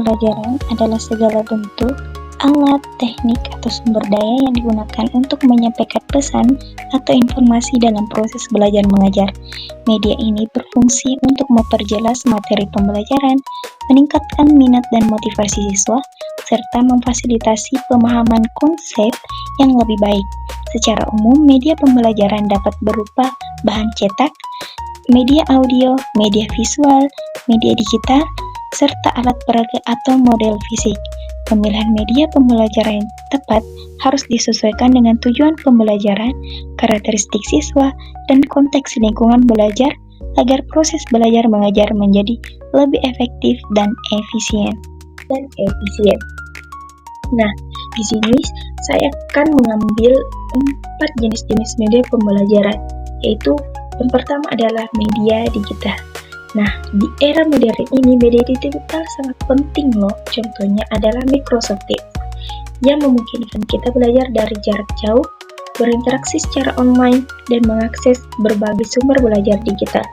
pembelajaran adalah segala bentuk, alat, teknik, atau sumber daya yang digunakan untuk menyampaikan pesan atau informasi dalam proses belajar mengajar. Media ini berfungsi untuk memperjelas materi pembelajaran, meningkatkan minat dan motivasi siswa, serta memfasilitasi pemahaman konsep yang lebih baik. Secara umum, media pembelajaran dapat berupa bahan cetak, media audio, media visual, media digital, serta alat peraga atau model fisik. Pemilihan media pembelajaran yang tepat harus disesuaikan dengan tujuan pembelajaran, karakteristik siswa, dan konteks lingkungan belajar agar proses belajar mengajar menjadi lebih efektif dan efisien. Nah, di sini saya akan mengambil 4 jenis-jenis media pembelajaran, yaitu yang pertama adalah media digital. Nah, di era modern ini media digital sangat penting loh. Contohnya adalah Microsoft Teams yang memungkinkan kita belajar dari jarak jauh, berinteraksi secara online, dan mengakses berbagai sumber belajar digital.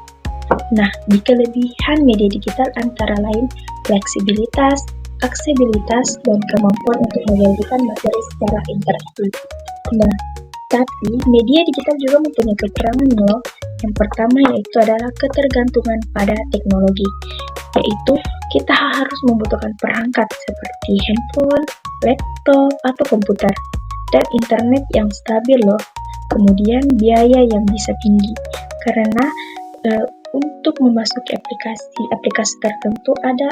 Nah, di kelebihan media digital antara lain fleksibilitas, aksesibilitas, dan kemampuan untuk menyajikan materi secara interaktif. Nah, tapi media digital juga mempunyai kekurangan loh. Yang pertama yaitu adalah ketergantungan pada teknologi, yaitu kita harus membutuhkan perangkat seperti handphone, laptop, atau komputer, dan internet yang stabil loh. Kemudian biaya yang bisa tinggi, karena untuk memasuki aplikasi tertentu ada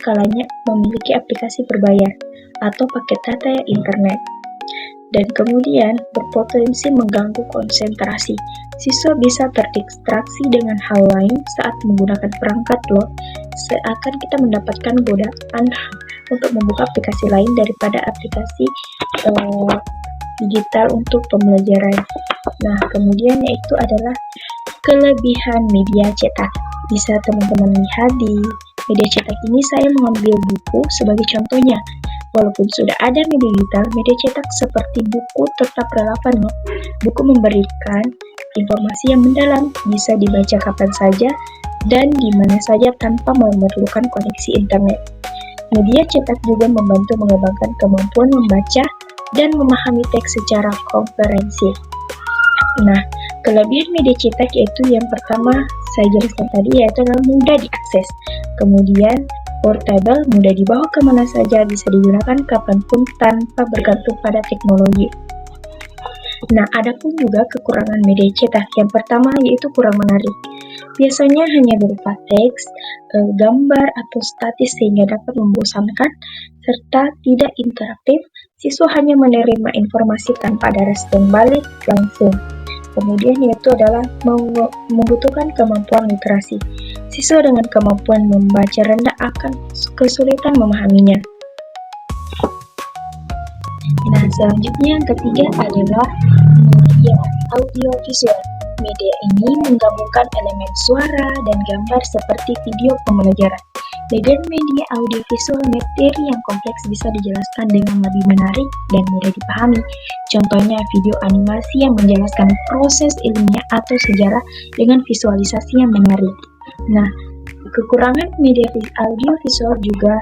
kalanya memiliki aplikasi berbayar atau paket data internet. Dan kemudian berpotensi mengganggu konsentrasi. Siswa bisa terdistraksi dengan hal lain saat menggunakan perangkat loh. Seakan kita mendapatkan godaan untuk membuka aplikasi lain daripada aplikasi digital untuk pembelajaran. Nah, kemudian yaitu adalah kelebihan media cetak. Bisa teman-teman lihat di media cetak ini saya mengambil buku sebagai contohnya. Walaupun sudah ada media digital, media cetak seperti buku tetap relevan loh. Buku memberikan informasi yang mendalam, bisa dibaca kapan saja dan di mana saja tanpa memerlukan koneksi internet. Media cetak juga membantu mengembangkan kemampuan membaca dan memahami teks secara komprehensif. Nah, kelebihan media cetak yaitu yang pertama saya jelaskan tadi yaitu mudah diakses. Kemudian portable, mudah dibawa kemana saja, bisa digunakan kapanpun tanpa bergantung pada teknologi. Nah, ada pun juga kekurangan media cetak. Yang pertama yaitu kurang menarik. Biasanya hanya berupa teks, gambar, atau statis sehingga dapat membosankan, serta tidak interaktif. Siswa hanya menerima informasi tanpa ada respon balik langsung. Kemudian yaitu adalah membutuhkan kemampuan literasi. Siswa dengan kemampuan membaca rendah akan kesulitan memahaminya. Nah, selanjutnya yang ketiga adalah media audiovisual. Media ini menggabungkan elemen suara dan gambar seperti video pembelajaran. Dengan media audiovisual, materi yang kompleks bisa dijelaskan dengan lebih menarik dan mudah dipahami. Contohnya video animasi yang menjelaskan proses ilmiah atau sejarah dengan visualisasi yang menarik. Nah, kekurangan media audiovisual juga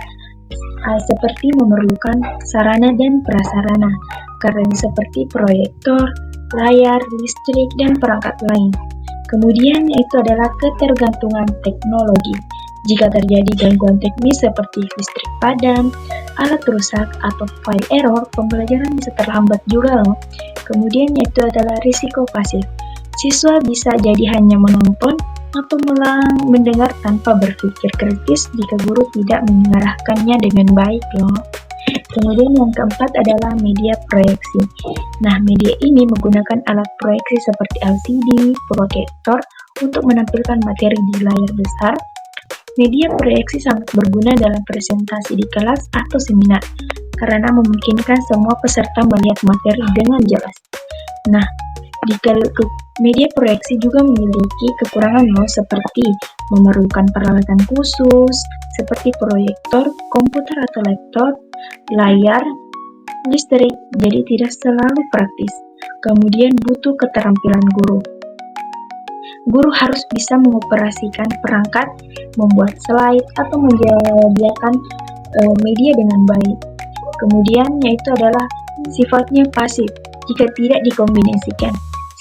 seperti memerlukan sarana dan prasarana, karena seperti proyektor, layar, listrik, dan perangkat lain. Kemudian itu adalah ketergantungan teknologi. Jika terjadi gangguan teknis seperti listrik padam, alat rusak, atau file error, pembelajaran bisa terhambat juga loh. Kemudian itu adalah risiko pasif. Siswa bisa jadi hanya menonton atau mendengar tanpa berpikir kritis jika guru tidak mengarahkannya dengan baik loh. Kemudian yang keempat adalah media proyeksi. Nah, media ini menggunakan alat proyeksi seperti LCD, proyektor untuk menampilkan materi di layar besar. Media proyeksi sangat berguna dalam presentasi di kelas atau seminar karena memungkinkan semua peserta melihat materi dengan jelas. Nah, media proyeksi juga memiliki kekurangan loh, seperti memerlukan peralatan khusus seperti proyektor, komputer atau laptop, layar, listrik, jadi tidak selalu praktis. Kemudian butuh keterampilan guru. Guru harus bisa mengoperasikan perangkat, membuat slide, atau menyediakan media dengan baik. Kemudian yaitu adalah sifatnya pasif jika tidak dikombinasikan.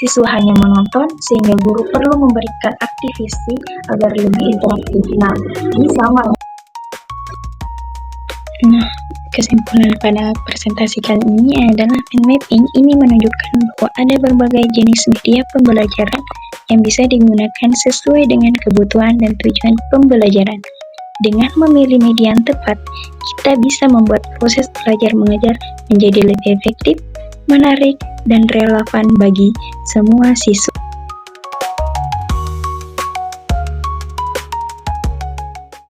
Siswa hanya menonton sehingga guru perlu memberikan aktivasi agar lebih interaktif. Nah, ini sama. Nah, kesimpulan pada presentasi kali ini adalah mind mapping ini menunjukkan bahwa ada berbagai jenis media pembelajaran yang bisa digunakan sesuai dengan kebutuhan dan tujuan pembelajaran. Dengan memilih media yang tepat, kita bisa membuat proses belajar mengajar menjadi lebih efektif, menarik, dan relevan bagi semua siswa.